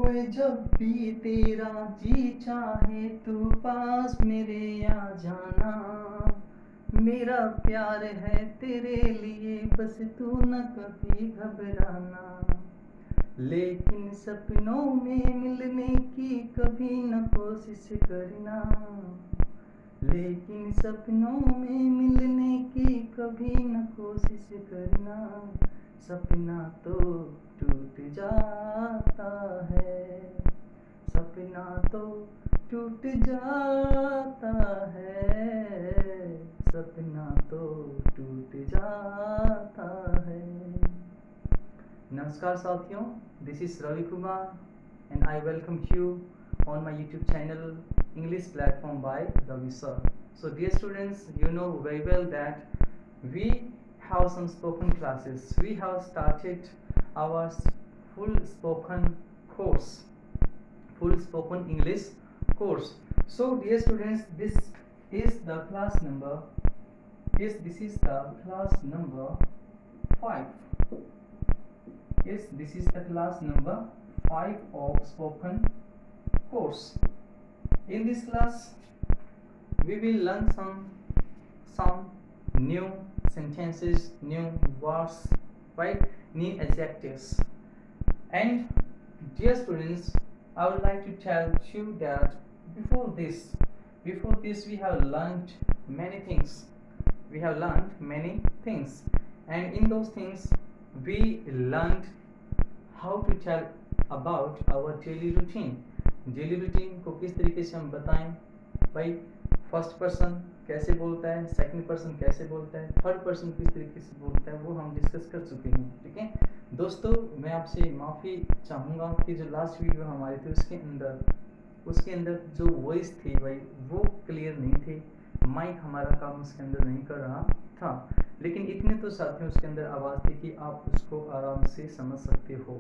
होए जब भी तेरा जी चाहे तू पास मेरे आ जाना। मेरा प्यार है तेरे लिए बस तू न कभी घबराना। लेकिन सपनों में मिलने की कभी न कोशिश करना। लेकिन सपनों में मिलने की कभी न कोशिश करना। सपना तो टूट जाता है। सपना तो टूट जाता है। सपना तो टूट जाता है। नमस्कार साथियों, this is Ravi Kumar and I welcome you on my YouTube channel English platform by Ravi sir. So dear students, you know very well that we have some spoken classes. We have started our full spoken course, full spoken English course. So dear students, is the class number this is the class number 5. Yes, this is the class number 5 of spoken course. In this class, we will learn some new sentences, new words, right? New adjectives. And dear students, I would like to tell you that before this, before this we have learned many things. We have learned many things, and in those things we learned how to tell about our daily routine. Daily routine को किस तरीके से हम बताएं भाई। First person कैसे बोलता है, सेकंड पर्सन कैसे बोलता है, थर्ड पर्सन किस तरीके से बोलता है, वो हम डिस्कस कर चुके हैं। ठीक है दोस्तों, मैं आपसे माफ़ी चाहूँगा कि जो लास्ट वीडियो हमारी थी उसके अंदर जो वॉइस थी भाई वो क्लियर नहीं थी। माइक हमारा काम उसके अंदर नहीं कर रहा था, लेकिन इतने तो साथियों उसके अंदर आवाज़ थी कि आप उसको आराम से समझ सकते हो,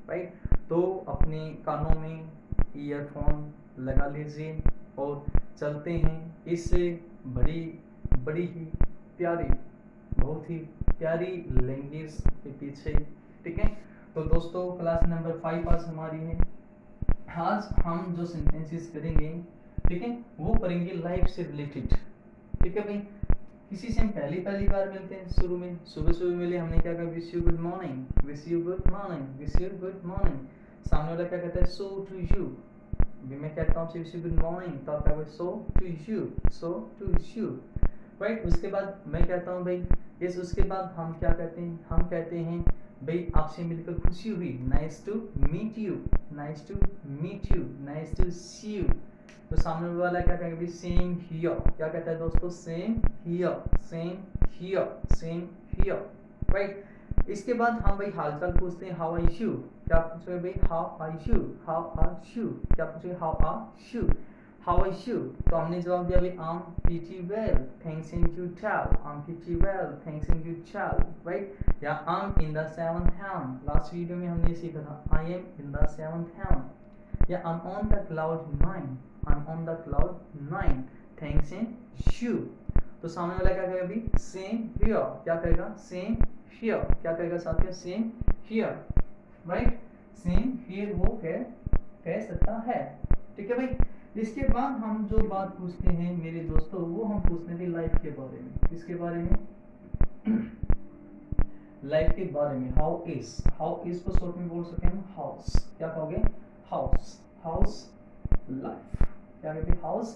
राइट। तो अपने कानों में ईयरफोन लगा लीजिए और चलते हैं इस बड़ी बड़ी ही प्यारी, बहुत ही प्यारी लैंग्वेज के पीछे। ठीक है, तो दोस्तों क्लास नंबर 5 आज हमारी है। आज हम जो सेंटेंसेस करेंगे, ठीक है, वो करेंगे लाइफ से रिलेटेड। ठीक है भाई, किसी से हम पहली बार मिलते हैं, शुरू में सुबह मिले, हमने क्या कहा, wish you good morning, wish you good morning, wish you good morning. सामने वाला क्या कहता है, सो टू यू। भी मैं कहता हूँ विश यू गुड मॉर्निंग, तो आप क्या कहते, so to you, so to you, right. उसके बाद मैं कहता हूँ भाई यस, उसके बाद हम क्या कहते हैं, हम कहते हैं भाई आपसे मिलकर खुशी हुई, nice to meet you, nice to meet you, nice to see you. तो सामने वाला क्या कहेगा, सेम हियर। क्या कहता है दोस्तों, same here, same here, same here, right. इसके बाद हम भाई हालचाल पूछते हैं, हाउ आर यू। क्या पूछोगे भाई, how are you, how are you. क्या पूछोगे, how are you, how are you. तो हमने जवाब दिया भाई, I am pretty well, thanks and you tell, I am pretty well, thanks and you tell, right. या I am in the 7th heaven, last video में हमने सीखा था, I am in the 7th heaven। या I am on the cloud 9, I'm on the cloud 9, thanks and you। तो सामने वाला क्या कहेगा भी, सेम हियर। क्या कहेगा, सेम हियर। क्या कहेगा साथियों, same here, right. Same here वो कह सकता है। ठीक है भाई। इसके बाद हम जो बात पूछते हैं मेरे दोस्तों, वो हम पूछते हैं लाइफ के बारे में। किसके बारे में, लाइफ के बारे में। हाउ इज को शॉर्ट में बोल सकते हैं हाउस। क्या कहोगे, हाउस, हाउस लाइफ। क्या कहते हैं, हाउस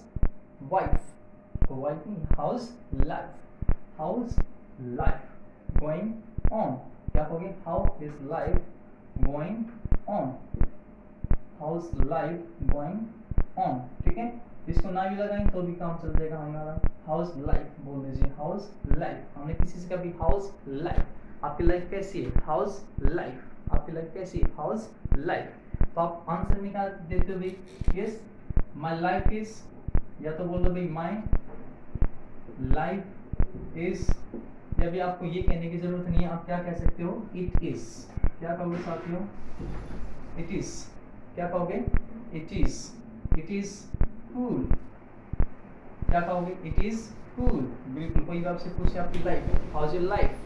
वाइफ, वाइफ नहीं, house life, house life going on. क्या कहोगे, how is life going on, how's life going on. ठीक है, इसको ना भी लगाएं तो भी काम चल जाएगा हमारा। हाउस लाइफ बोल दीजिए, हाउस लाइफ। हमने किसी से कभी हाउस लाइफ, आपकी लाइफ कैसी है, हाउस लाइफ, आपकी लाइफ कैसी है, हाउस लाइफ। तो आप आंसर निकाल देते हो भाई, यस माई लाइफ इज, या तो बोल दो भाई माई लाइफ इज, या भी आपको ये कहने की जरूरत नहीं है, आप क्या कह सकते हो, इट इज। क्या कहोगे साथियों, इट इज। क्या कहोगे, it is, it is cool. क्या कहोगे, इट इज कूल। बिल्कुल, कोई भी आपसे पूछे आपकी life, how is your life,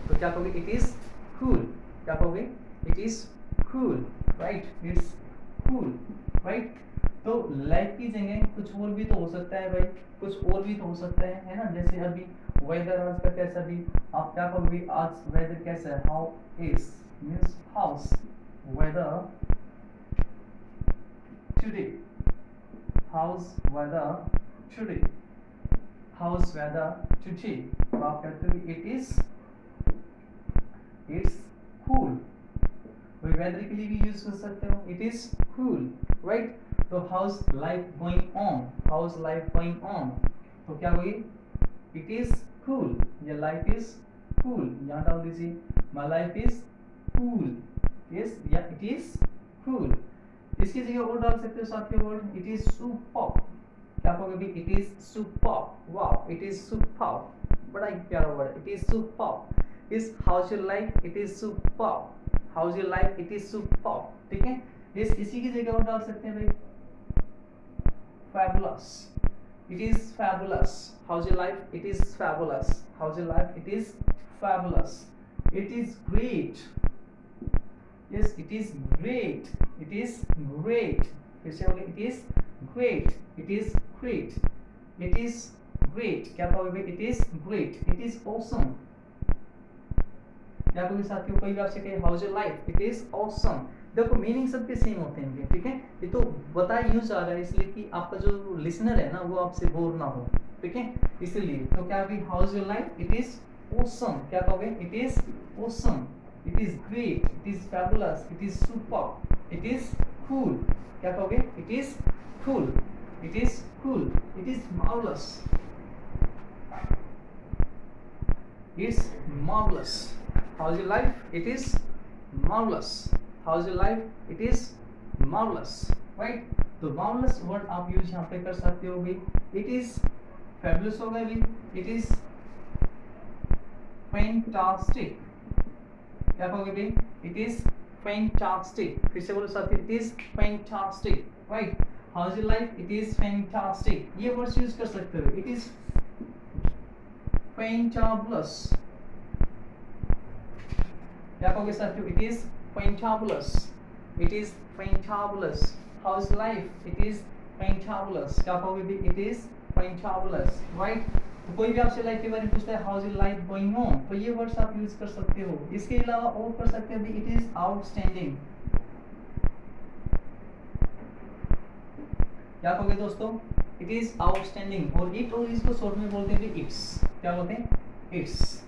तो क्या कहोगे, इट इज कूल। क्या कहोगे, it is cool, right, it's cool, right. तो लाइक की जगह कुछ और भी तो हो सकता है भाई, कुछ और भी तो हो सकता है ना। जैसे अभी वेदर आज का कैसा, भी आप क्या कहोगे, आज वेदर कैसा है, how is means how's weather today, how's weather today, how's weather today. तो आप कहते हो it is, it's cool, weather के लिए भी यूज कर सकते हो, इट इज कूल, राइट। तो how's life going on, how's life going on, तो क्या होगी, इट इज कूल, या लाइफ इज कूल, यहाँ डाल दीजिए my life is cool, yes, या इट इज कूल। इसकी जगह और डाल सकते हो साथियों वर्ड, इट इज सुपर्ब, क्या कहोगे, it is superb, wow it is superb, बड़ा ही प्यारा वर्ड, इट इज सुपर्ब। इस house your life, it is superb, house your life, it is superb, ठीक है। इसी की जगह और डाल सकते हैं भाई, fabulous, it is fabulous, how's your life, it is fabulous, how's your life, it is fabulous, it is great, yes it is great, it is great, फिर से बोले it is great, it is great, it is great, क्या कहोगे, it is great, it is awesome, क्या कहोगे साथियों, कोई भी आपसे कहे house your life, it is awesome. देखो मीनिंग सबके सेम होते हैं, ठीक है। ये तो बता यूं जा रहा है इसलिए कि आपका जो लिसनर है ना वो आपसे बोर ना हो, ठीक है, इसलिए। तो क्या भी house your life, it is awesome, क्या कहोगे, it is awesome, it is great, it is fabulous, it is super, it is cool, क्या कहोगे, it is cool, it is cool, it is marvellous, it's marvellous, how's your life, it is marvelous, how's your life, it is marvelous, right। तो marvelous word आप use यहाँ पे कर सकते हो भी, it is fabulous होगा भी, it is fantastic, क्या कहोगे भी, it is fantastic, फिर से बोलो साथियों, it is fantastic, right। how's your life, it is fantastic, ये वर्ड्स यूज कर सकते हो, it is fantabulous, क्या कहोगे साथियों, it is fantabulous, it is fantabulous, house life, it is fantabulous, क्या कहोगे भी, इट इज fantabulous, राइट। तो कोई भी आपसे लाइफ के बारे में पूछता है house your life going on, तो ये वर्ड्स आप यूज कर सकते हो। इसके अलावा और कर सकते हो भी, इट इज आउटस्टैंडिंग, क्या कहोगे दोस्तों, इट इज आउटस्टैंडिंग, और इट और इसको शॉर्ट में बोलते हैं इट्स, क्या बोलते हैं, इट्स,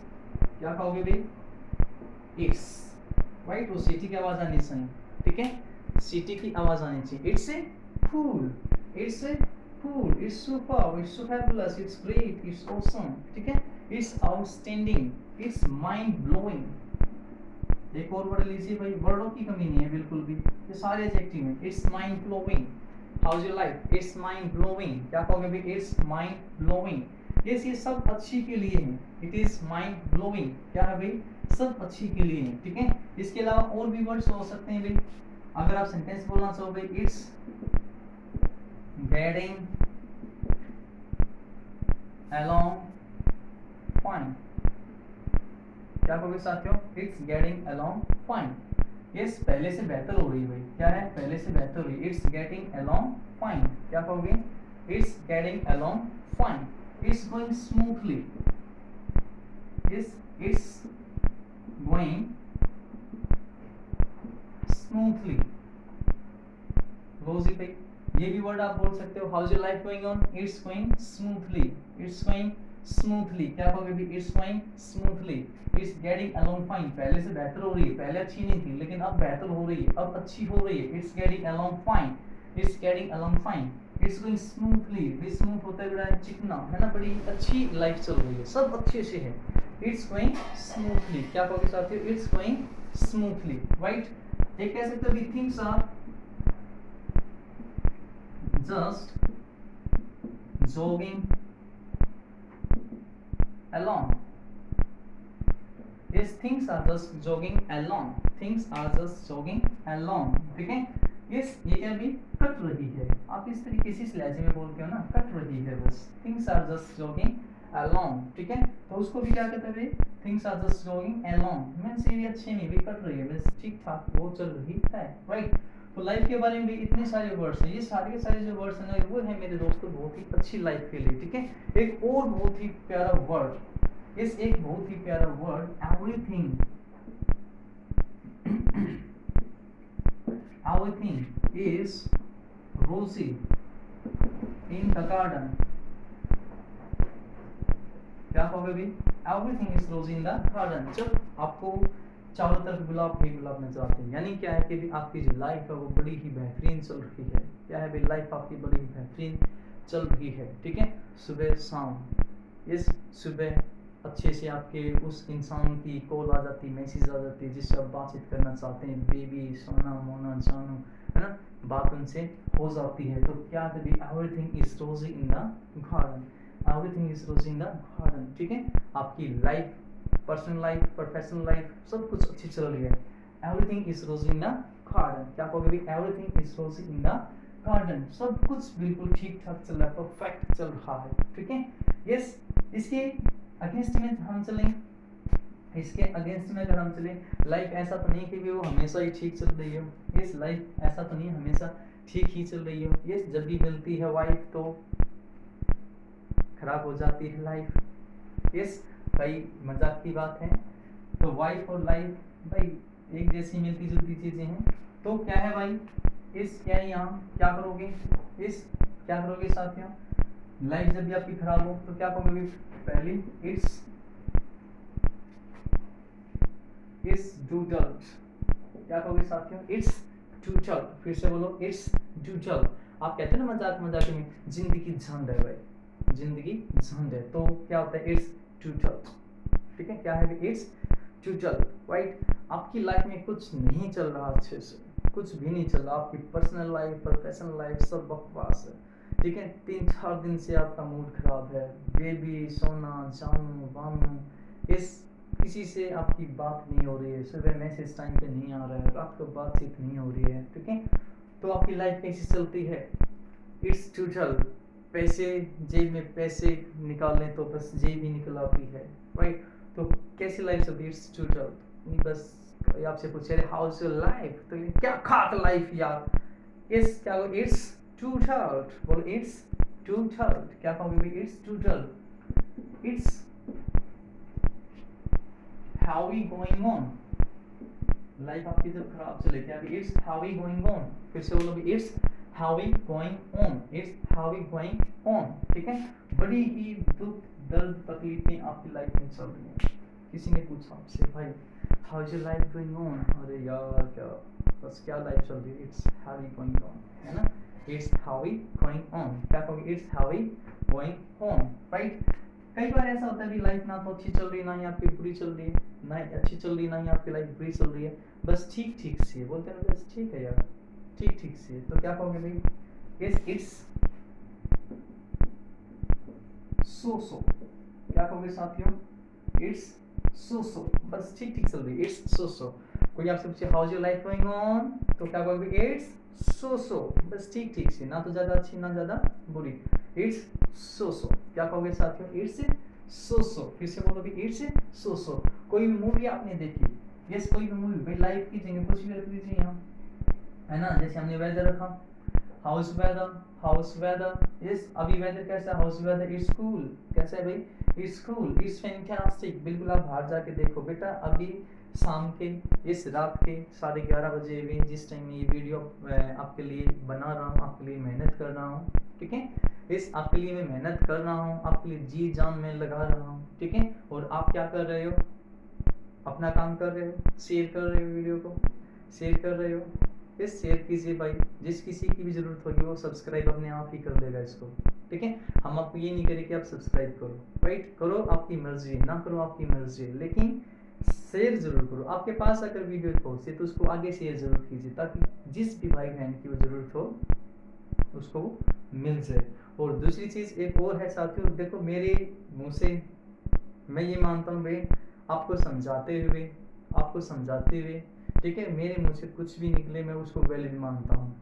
क्या कहोगे भी, इट्स, राइट। वो सिटी की आवाज आनी चाहिए, ठीक है, सिटी की आवाज आनी चाहिए। It's a cool, it's a cool, it's super, it's fabulous, it's great, it's awesome, ठीक है, it's outstanding, it's mind blowing. एक और वर्ड लीजिए भाई, वर्डों की कमी नहीं है बिल्कुल भी, ये सारे एडजेक्टिव हैं। It's mind blowing, house your life, it's mind blowing, क्या कहोगे भाई, इट्स माइंड ब्लोइंग, ये सब अच्छी के लिए है, इट इज माइंड ब्लोइंग, क्या है भाई, सब अच्छी के लिए है, ठीक है। इसके अलावा और भी वर्ड्स हो सकते हैं भाई, अगर आप सेंटेंस बोलना चाहो भाई, इट्स गेटिंग अलोंग फाइन, क्या कहोगे साथियों, it's getting along fine, yes पहले से बेहतर हो रही है भाई, क्या है, पहले से बेहतर हो रही है, इट्स गेटिंग अलोंग फाइन, क्या कहोगे, it's getting along fine, it's going smoothly, yes it's going smoothly, लो जी भाई, ये भी वर्ड आप बोल सकते हो, house your life going on, it's going smoothly, it's going smoothly, क्या कहोगे भी, it's going smoothly, it's getting along fine, पहले से बेहतर हो रही है, पहले अच्छी नहीं थी लेकिन अब बेहतर हो रही है, अब अच्छी हो रही है, it's getting along fine, it's getting along fine, it's going smoothly, भी स्मूथ होता है बड़ा चिकना है ना, बड़ी अच्छी लाइफ चल रही है, सब अच्छे से है, इट्स गोइंग स्मूथली, क्या कहोगे साथियों, इट्स गोइंग स्मूथली, राइट। एक कह सकते हो कि things are just jogging along, yes things are just jogging along, things are just jogging along, ठीक है, yes ये क्या भी कट रही है, आप इस तरीके से इस लहजे में बोलते हो ना, कट रही है बस, things are just jogging along, ठीक है। तो उसको भी क्या कहते हैं भाई, things are just jogging along means ये अच्छे नहीं भी कट रही है, बस ठीक ठाक वो चल रही है, राइट। तो लाइफ के बारे में भी इतने सारे वर्ड्स हैं, ये सारे के सारे जो वर्ड्स हैं ना वो है मेरे दोस्तों बहुत ही अच्छी लाइफ के लिए, ठीक है। एक और बहुत ही प्यारा वर्ड, एक बहुत ही प्यारा वर्ड एवरीथिंग। एवरीथिंग इज रोजी इन द गार्डन। क्या कहोगे भाई? एवरीथिंग इज रोजी इन द गार्डन। जब आपको चारों तरफ गुलाब ही गुलाब नजर आते हैं, यानी क्या है कि आपकी जो लाइफ है वो बड़ी ही बेहतरीन चल रही है। क्या है भाई? लाइफ आपकी बड़ी ही बेहतरीन चल रही है, ठीक है। सुबह शाम, इस सुबह अच्छे से आपके उस इंसान की कॉल आ जाती, मैसेज आ जाती है जिससे आप बातचीत करना चाहते हैं, बेबी, सोना, मोना, जानू, है ना, बात उनसे हो जाती है। तो क्या है भाई? एवरीथिंग इज रोजी in the garden. Everything is रोजी इन द गार्डन, ठीक है। आपकी life, personal life, professional life, सब कुछ अच्छी चल रही है। एवरीथिंग इज रोजी इन द गार्डन। क्या कहोगे भाई? एवरीथिंग इज रोजी इन द गार्डन। सब कुछ बिल्कुल ठीक ठाक चल रहा है, परफेक्ट चल रहा है, ठीक है। यस, इसके अगेंस्ट में हम चलें, इसके अगेंस्ट में अगर हम चले, लाइफ ऐसा तो नहीं कि वो हमेशा ही ठीक चल रही हो। इस लाइफ ऐसा तो नहीं हमेशा ठीक ही चल रही हो। यस, जब भी मिलती है वाइफ तो खराब हो जाती है लाइफ। यस भाई, मजाक की बात है। तो वाइफ और लाइफ भाई एक जैसी मिलती जुलती चीजें हैं। तो क्या है भाई? इस क्या है यहाँ क्या करोगे? इस क्या करोगे साथियों? लाइफ जब भी आपकी खराब हो तो क्या कहोगे? पहली इट्स डूडल्ड। क्या कहोगे साथियों? इट्स डूडल्ड। फिर से बोलो, इट्स डूडल्ड। आप कहते हैं ना मजाक मजाक में, जिंदगी झंड है भाई, जिंदगी झंड है। तो क्या होता है? इट्स डूडल्ड, ठीक है। क्या है? It's doodled, right. आपकी लाइफ में कुछ नहीं चल रहा अच्छे से, कुछ भी नहीं चल रहा। आपकी पर्सनल लाइफ, प्रोफेशनल लाइफ सब बकवास है, ठीक है। 3-4 दिन से आपका मूड खराब है, बेबी, सोना, जानू, बानू, इस किसी से आपकी बात नहीं हो रही है, सुबह मैसेज टाइम पे नहीं आ रहा है, रात को बातचीत नहीं हो रही है, ठीक है। तो आपकी लाइफ कैसी चलती है? इट्स टूटल। पैसे, जेब में पैसे निकालें तो बस जेब ही निकल आती है, राइट। तो कैसी लाइफ चलती है? इट्स टूटल। नहीं बस आपसे पूछे हाउ इज योर लाइफ, तो ये क्या खाक लाइफ यार। इस क्या हो? इट्स टूटल। बोलो, इट्स टूटल। क्या कहोगे? इट्स टूटल। इट्स हावी गोइंग ऑन। लाइफ आपकी जब खराब चले, क्या इट्स हावी गोइंग ऑन। फिर से बोलो, इट्स हावी गोइंग ऑन। इट्स हावी गोइंग ऑन, ठीक है। बड़ी ही दुख, दर्द, तकलीफें आपकी लाइफ में चल रही हैं। किसी ने पूछा आपसे, भाई how is your life going on? अरे यार क्या, बस क्या लाइफ चल रही है, इट्स हावी गोइंग ऑन, है ना। इट्स हावी गोइंग ऑन। क्या कहोगे? इट्स हावी गोइंग ऑन, राइट। कई बार ऐसा होता है कि लाइफ ना तो अच्छी चल रही, ना ही आपकी बुरी चल रही है, ना ही अच्छी चल रही, ना ही आपकी लाइफ बुरी चल रही है, बस ठीक ठीक सी है। बोलते हैं बस ठीक है यार, ठीक ठीक सी है। तो क्या कहोगे भाई? It's so. क्या कहोगे साथियों? इट्स सो, बस ठीक ठीक चल रही है, इट्स सो। कोई आपसे पूछे how is your life going on, तो क्या कहोगे? इट्स सो, बस ठीक ठीक सी, ना तो ज्यादा अच्छी ना ज्यादा बुरी, इट्स सो। क्या कहोगे साथियों? It's so. फिर से बोलो भी, इट्स सो। कोई मूवी आपने देखी? यस, कोई भी मूवी भाई लाइफ की जगह कुछ भी रख दीजिए यहाँ, है ना। जैसे हमने वेदर रखा, हाउस वेदर। यस, अभी वेदर कैसा है? How's weather. It's cool. कैसा है भाई? It's cool, it's fantastic. बिल्कुल आप बाहर जाके देखो बेटा, अभी शाम के, इस रात के 11:30 बजे हुए जिस टाइम में ये वीडियो आपके लिए बना रहा हूँ, आपके लिए मेहनत कर रहा हूँ, ठीक है। इस आपके लिए मैं मेहनत कर रहा हूँ, आपके लिए जी जान में लगा रहा हूँ, ठीक है। और आप क्या कर रहे हो? अपना काम कर रहे हो, शेयर कर रहे हो, वीडियो को शेयर कर रहे हो। इस शेयर कीजिए भाई, जिस किसी की भी जरूरत होगी वो सब्सक्राइब अपने आप ही कर लेगा इसको, ठीक है। हम आपको ये नहीं करें कि आप सब्सक्राइब करो, राइट। करो आपकी मर्जी, ना करो आपकी मर्जी, लेकिन शेयर जरूर करो। आपके पास अगर वीडियो पहुंचे तो उसको आगे शेयर जरूर कीजिए, ताकि जिस भी भाई बहन की वो जरूरत हो उसको मिल जाए। और दूसरी चीज एक और है साथियों, देखो मेरे मुंह से मैं ये मानता हूँ भाई, आपको समझाते हुए, ठीक है, मेरे मुंह से कुछ भी निकले मैं उसको वैलिड मानता हूँ,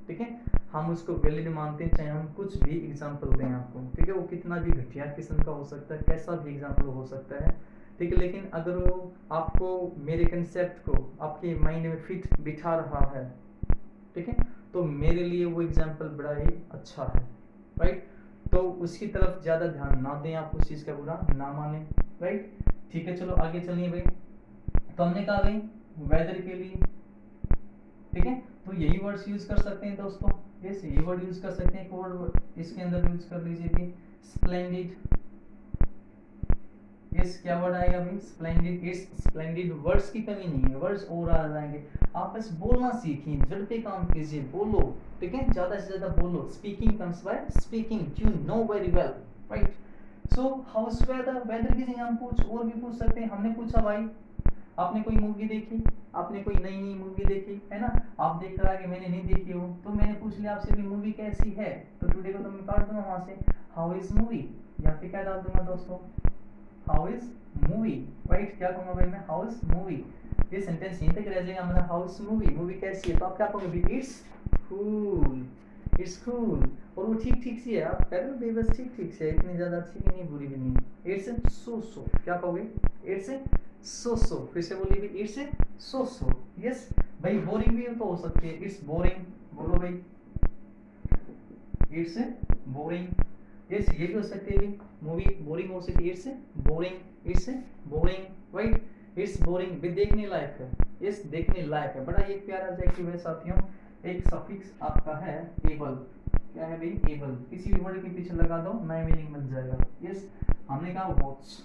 ठीक है। हम उसको वैलिड मानते हैं, चाहे हम कुछ भी एग्जाम्पल दें आपको, ठीक है। वो कितना भी घटिया किस्म का हो सकता है, कैसा भी एग्जाम्पल हो सकता है, ठीक है। लेकिन अगर वो आपको, मेरे कंसेप्ट को आपके माइंड में फिट बिठा रहा है, ठीक है, तो मेरे लिए वो एग्जाम्पल बड़ा ही अच्छा है, राइट। तो उसकी तरफ ज्यादा ध्यान ना दें, आप उस चीज का बुरा ना माने, राइट। ठीक है, चलो आगे चलिए भाई। तो हमने कहा भाई वेदर के लिए, ठीक है, तो यही वर्ड्स यूज कर सकते हैं दोस्तों, यस यही वर्ड यूज कर सकते हैं। एक वर्ड इसके अंदर यूज कर लीजिए कि स्प्लेंडिड, यस क्या वर्ड आएगा भाई, स्प्लेंडिड। इस स्प्लेंडिड वर्ड्स की कमी नहीं है, वर्ड्स और आ जाएंगे, आप बस बोलना सीखिए, जड़ पे काम कीजिए, बोलो, ठीक है, ज्यादा से ज्यादा बोलो। Speaking comes by speaking, you know very well, right. So how's weather, weather की जगह हम कुछ और भी पूछ सकते हैं। हमने पूछा भाई आपने कोई मूवी देखी, आपने कोई नई नई मूवी देखी है ना, आप देख कर आगे मैंने नहीं देखी हो, तो मैंने पूछ लिया आपसे भी मूवी कैसी है, तो टुडे को तो मैं काट दूंगा वहां से हाउ इज मूवी, यहाँ पे क्या डाल दूंगा दोस्तों, हाउ इज मूवी, राइट। क्या कहूंगा भाई मैं, हाउ इज मूवी, ये सेंटेंस यहीं तक रह जाएगा, मतलब हाउ इज मूवी, मूवी कैसी है, तो आप क्या कहोगे, इट्स कूल, इट्स कूल, और वो ठीक ठीक सी है, आप कह रहे हो भाई बस ठीक ठीक सी है, इतनी ज्यादा अच्छी भी नहीं बुरी भी नहीं, इट्स सो सो, क्या कहोगे, इट्स सो सो, फिर से बोलिए भाई इट्स सो सो, यस। भाई बोरिंग भी तो हो सकती है, इट्स बोरिंग, बोलो भाई इट्स बोरिंग, यस ये भी हो सकती है भाई, मूवी बोरिंग हो सकती है, it's boring, it's boring, right. It's boring भी देखने लायक है, यस देखने लायक है, बड़ा एक प्यारा एडजेक्टिव है साथियों। एक सफिक्स आपका है एबल, क्या है भाई, एबल, किसी भी वर्ड के पीछे लगा दो नया मीनिंग बन जाएगा, यस। हमने कहा वॉच,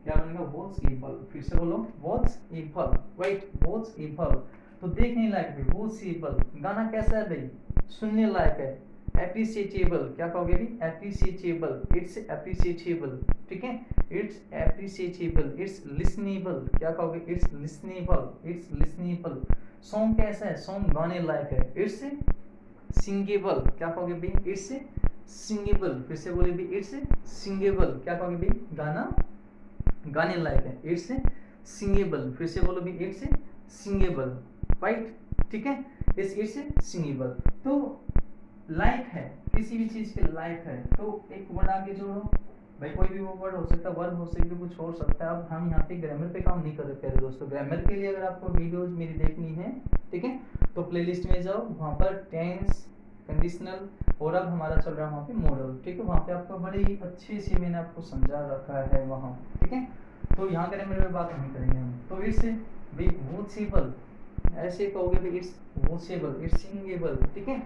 क्या बनेगा, वॉच एबल, फिर से बोलो watch able, right, watch able, तो देखने लायक है, वॉच एबल। गाना कैसा है भाई, सुनने लायक है, एप्रिसिएटेबल, क्या कहोगे भी, एप्रिसिएटेबल, इट्स एप्रिसिएटेबल, ठीक है, इट्स एप्रिसिएटेबल, इट्स लिसनेबल, क्या कहोगे, it's listenable, it's listenable. Song कैसा है, सॉन्ग गाने लायक है, इट्स सिंगेबल, क्या कहोगे भाई, इट्स सिंगेबल, फिर से बोले भी इट्स सिंगेबल, क्या कहोगे भाई, गाना गाने लायक है, इट्स सिंगेबल, फिर से बोलो भी इट्स सिंगेबल, राइट, ठीक है, इट्स सिंगेबल। तो लाइक है, किसी भी चीज के लायक है, तो एक वर्ड आगे जोड़ो भाई, कोई भी वो वर्ड हो सकता है, वर्ब हो सकता है, कुछ हो सकता है। अब हम यहाँ पे ग्रामर पे काम नहीं कर रहे प्यारे दोस्तों, ग्रामर के लिए अगर आपको वीडियोज मेरी देखनी है, ठीक है, तो प्लेलिस्ट में जाओ, वहाँ पर टेंस, कंडीशनल, और अब हमारा चल रहा है वहाँ पे मॉडल, ठीक है, वहाँ पे आपको बड़े ही अच्छे से मैंने आपको समझा रखा है वहाँ, ठीक है। तो यहाँ ग्रामर में बात नहीं करेंगे हम, तो इट्स भी वॉचेबल, ऐसे कहोगे भी इट्स वॉचेबल, इट्स सिंगेबल, ठीक है।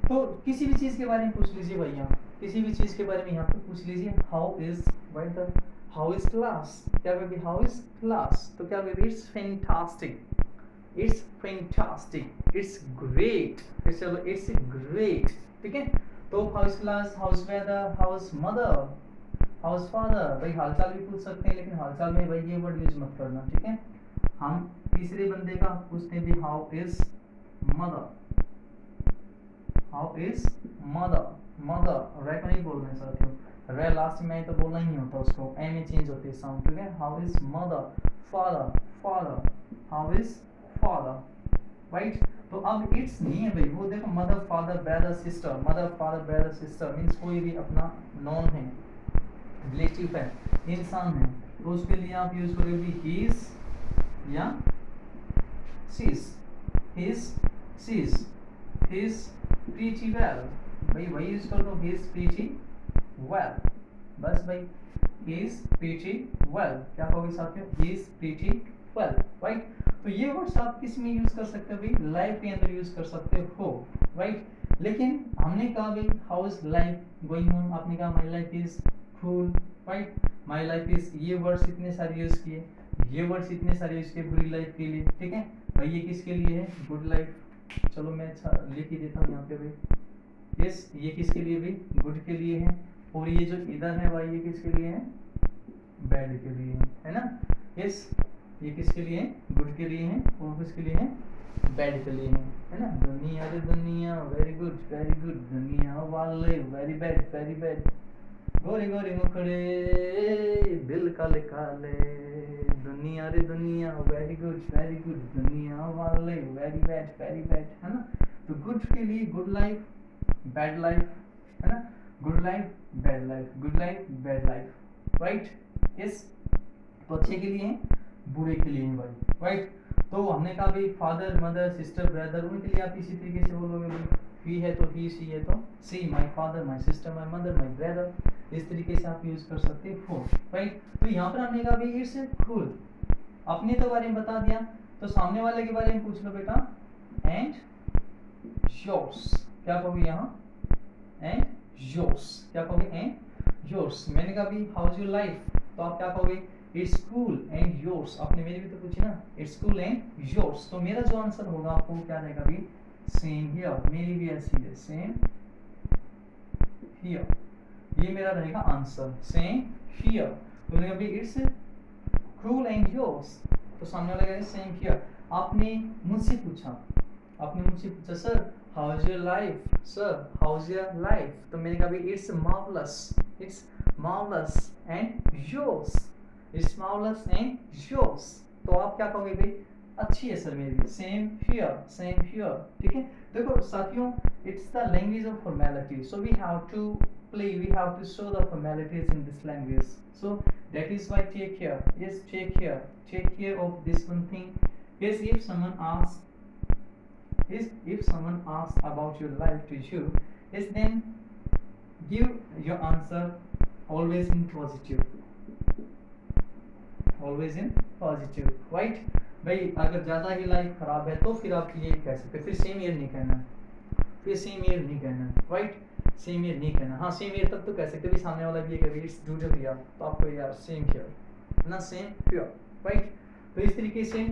तो किसी भी चीज के बारे में पूछ लीजिए भैया, किसी भी चीज के बारे में यहाँ पे पूछ लीजिए, how is whether, how is class, क्या कहोगे, हाउ इज क्लास, तो क्या कहोगे, it's fantastic, it's fantastic, it's great, फिर से बोलो इट्स ग्रेट, ठीक है। तो how is class, how is whether, how is mother, how is father, भाई हालचाल भी पूछ सकते हैं, लेकिन हालचाल में भाई ये वर्ड यूज मत करना, ठीक है। हम तीसरे बंदे का पूछते हैं भी, how is mother, how is mother, mother रे को नहीं बोलना है साथियों, रे लास्ट में तो बोलना ही नहीं होता उसको, ए में चेंज होती है साउंड, ठीक है। How is mother, father, father, how is father, right. तो अब इट्स नहीं है भाई, वो देखो mother father brother sister, mother father brother sister means कोई भी अपना नॉन है, रिलेटिव है, इंसान है, तो उसके लिए आप यूज करोगे हिज या शीज, हिज शीज, हिज pretty well, भाई वही यूज कर दो, he is pretty well, बस भाई he is pretty well, क्या कहोगे साथियों, he is pretty well, right. तो ये वर्ड्स आप किस में यूज कर सकते हो भाई, लाइफ के अंदर यूज कर सकते हो, राइट। लेकिन हमने कहा भाई how is life going on, आपने कहा माई life is cool, right, my life is, ये वर्ड्स इतने सारे यूज किए, ये वर्ड्स इतने सारे यूज किए बुरी लाइफ के लिए, ठीक है भाई, ये किसके लिए है, गुड लाइफ, चलो मैं अच्छा लिख ही देता हूँ यहाँ पे भाई, यस ये किसके लिए भाई, गुड के लिए है, और ये जो इधर है भाई ये किसके लिए है, बैड के लिए है ना, यस ये किसके लिए है, गुड के लिए है, और किसके लिए है, बैड के लिए है ना। दुनिया रे दुनिया वेरी गुड, दुनिया वाले वेरी बैड, गोरे गोरे मुखड़े दिल काले काले, दुनिया रे दुनिया वेरी गुड, दुनिया वाले वेरी बैड, है ना। तो गुड के लिए गुड लाइफ, बैड लाइफ, है ना, good life bad life, good life bad life, right, yes. तो अच्छे के लिए है, बुरे के लिए है भाई, राइट। तो हमने कहा भाई फादर मदर सिस्टर ब्रदर, उनके लिए आप इसी तरीके से बोलोगे भाई, ही है तो ही, सी है तो सी, my father my sister my mother my brother, इस तरीके से आप यूज कर सकते हो फॉर, राइट। तो यहाँ पर हमने कहा भाई इट्स कूल, अपने तो बारे में बता दिया, तो सामने वाले के बारे में पूछ लो बेटा, एंड योर्स, क्या कहोगे यहाँ, एंड योर्स, क्या कहोगे, एंड योर्स। मैंने कहा भाई हाउ इज योर लाइफ, तो आप क्या कहोगे, इट्स कूल एंड योर्स। आपने मेरी भी तो पूछी ना, इट्स कूल एंड योर्स, तो मेरा जो आंसर होगा आपको क्या रहेगा भाई, सेम हियर, मेरी भी ऐसी है, सेम हियर, ये मेरा रहेगा आंसर, सेम हियर। तो मैंने कहा भाई इट्स कूल एंड योर्स, तो सामने वाला कहेगा सेम हियर। आपने मुझसे पूछा sir how is your life, sir how is your life, तो मैंने कहा भाई it's marvellous and yours, it's marvellous and yours. तो आप क्या कहोगे भाई, अच्छी है सर मेरी, सेम हियर, ठीक है। देखो साथियों, it's the language of formality, so we have to play, we have to show the formalities in this language, so that is why take care of this one thing. Yes, if someone asks about your life to you, yes, then give your answer always in positive, right? भाई अगर ज्यादा ही life खराब है तो फिर आप ये कह सकते, फिर सेम ईयर नहीं कहना, राइट, सेम ईयर नहीं कहना। हाँ सेम ईयर तक तो कह सकते भी, सामने वाला भी ये कहे इट्स ड्यू टू ईयर, तो आपको यार सेम हियर ना, सेम हियर, राइट। तो इस तरीके से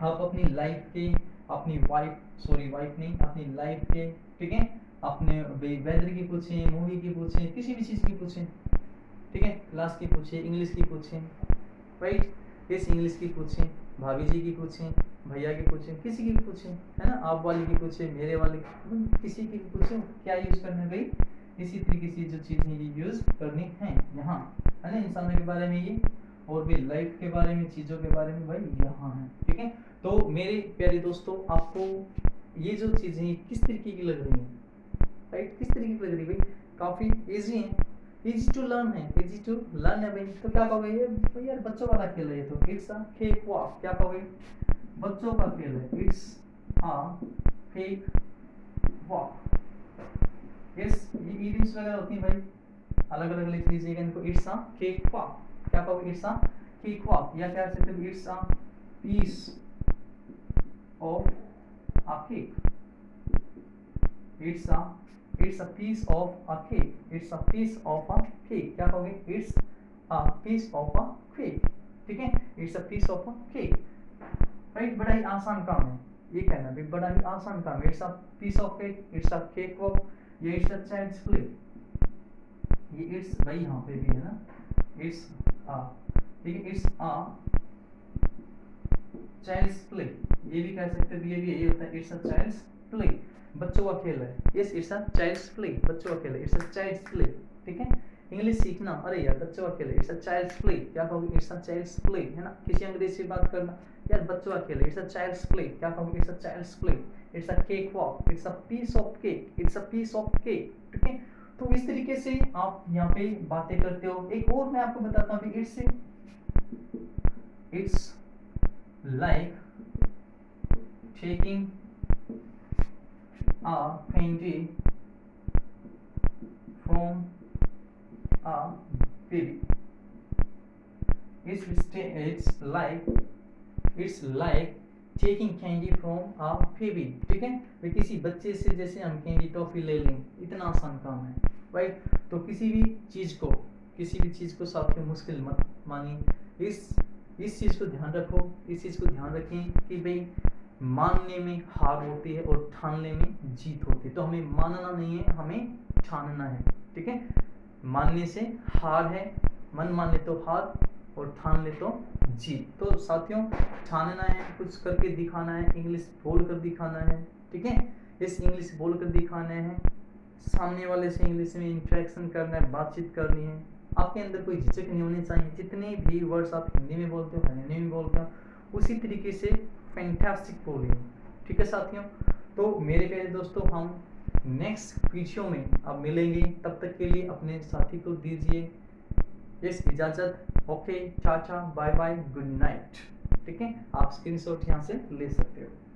आप अपनी लाइफ के, अपनी वाइफ नहीं, अपनी लाइफ के, ठीक है, अपने वेदर की पूछें, मूवी की पूछें, किसी भी चीज़ की पूछें, ठीक है, क्लास की पूछें, इंग्लिश की पूछें, राइट, इस इंग्लिश की पूछें, भाभी जी की पूछें, भैया की पूछें, किसी की भी पूछें, है ना, आप वाली की पूछें, मेरे वाले, किसी की भी पूछें, क्या यूज करना है भाई, इसी तरीके से जो चीज़ें ये यूज करनी है यहाँ, है ना, इंसानों के बारे में ये, और भी लाइफ के बारे में, चीज़ों के बारे में भाई यहाँ है, ठीक है। तो मेरे प्यारे दोस्तों, आपको ये जो चीज़ें किस तरीके की लग रही हैं, राइट, किस तरीके की लग रही है भाई, काफ़ी ईजी है, इजी टू लर्न है भाई। तो क्या कहोगे, ये भाई यार बच्चों वाला खेल है ये, तो इट्स अ केक वॉक, क्या कहोगे, बच्चों का खेल है, it's a cake walk. Yes, ये इडियम्स वगैरह होती हैं भाई, अलग अलग लिख लीजिएगा इनको, इट्स अ केक वॉक, क्या कहोगे, इट्स अ केक वॉक, या क्या कह सकते हो, it's a piece of a cake, it's a piece of a cake, क्या कहोगे, it's a piece of a cake, ठीक है, it's a piece of a cake, right. बड़ा ही आसान काम है ये कहना भी, बड़ा ही आसान काम है, it's a piece of cake, it's a cake walk, ये it's a child's play, ये it's भाई यहाँ पे भी है ना, it's a, ठीक है, it's a child's play, ये भी कह सकते हैं, ये भी यही होता है, it's a child's play, बच्चों का खेल है, yes it's a child's play, बच्चों का खेल है, इट्स अ चाइल्ड्स प्ले, ठीक है। इंग्लिश सीखना, अरे यार बच्चों का खेल है, इट्स अ चाइल्ड्स प्ले, क्या कहोगे, इट्स अ चाइल्ड्स प्ले, है ना, किसी अंग्रेजी से बात करना, यार बच्चों का खेल है, इट्स अ चाइल्ड्स प्ले, क्या कहोगे, it's a child's play, it's a cake walk, it's a piece of cake, ठीक है। तो इस तरीके से आप यहाँ पे बातें करते हो। एक और मैं आपको बताता हूँ, it's like taking a candy from a baby, it's like taking candy from a baby, ठीक है, वे किसी बच्चे से जैसे हम कैंडी टॉफी ले लें, इतना आसान काम है, राइट। तो किसी भी चीज़ को साथियों मुश्किल मत मानिए, इस चीज़ को ध्यान रखो, इस चीज़ को ध्यान रखें कि भाई मानने में हार होती है और ठानने में जीत होती है, तो हमें मानना नहीं है, हमें ठानना है, ठीक है। मानने से हार है, मन मान ले तो हार, और ठान ले तो जीत। तो साथियों ठानना है, कुछ करके दिखाना है, इंग्लिश बोल कर दिखाना है, ठीक है, इस इंग्लिश बोल कर दिखाना है, सामने वाले से इंग्लिश में इंटरेक्शन करना है, बातचीत करनी है, आपके अंदर कोई झिझक नहीं होनी चाहिए, जितने भी वर्ड्स आप हिंदी में बोलते हो, हिंदी में बोलते हो, उसी तरीके से फैंटास्टिक बोलिए, ठीक है साथियों। तो मेरे प्यारे दोस्तों, हम नेक्स्ट वीडियो में अब मिलेंगे, तब तक के लिए अपने साथी को दीजिए इजाज़त, okay, tata, bye bye, good night. ठीक है, आप स्क्रीनशॉट यहाँ से ले सकते हो।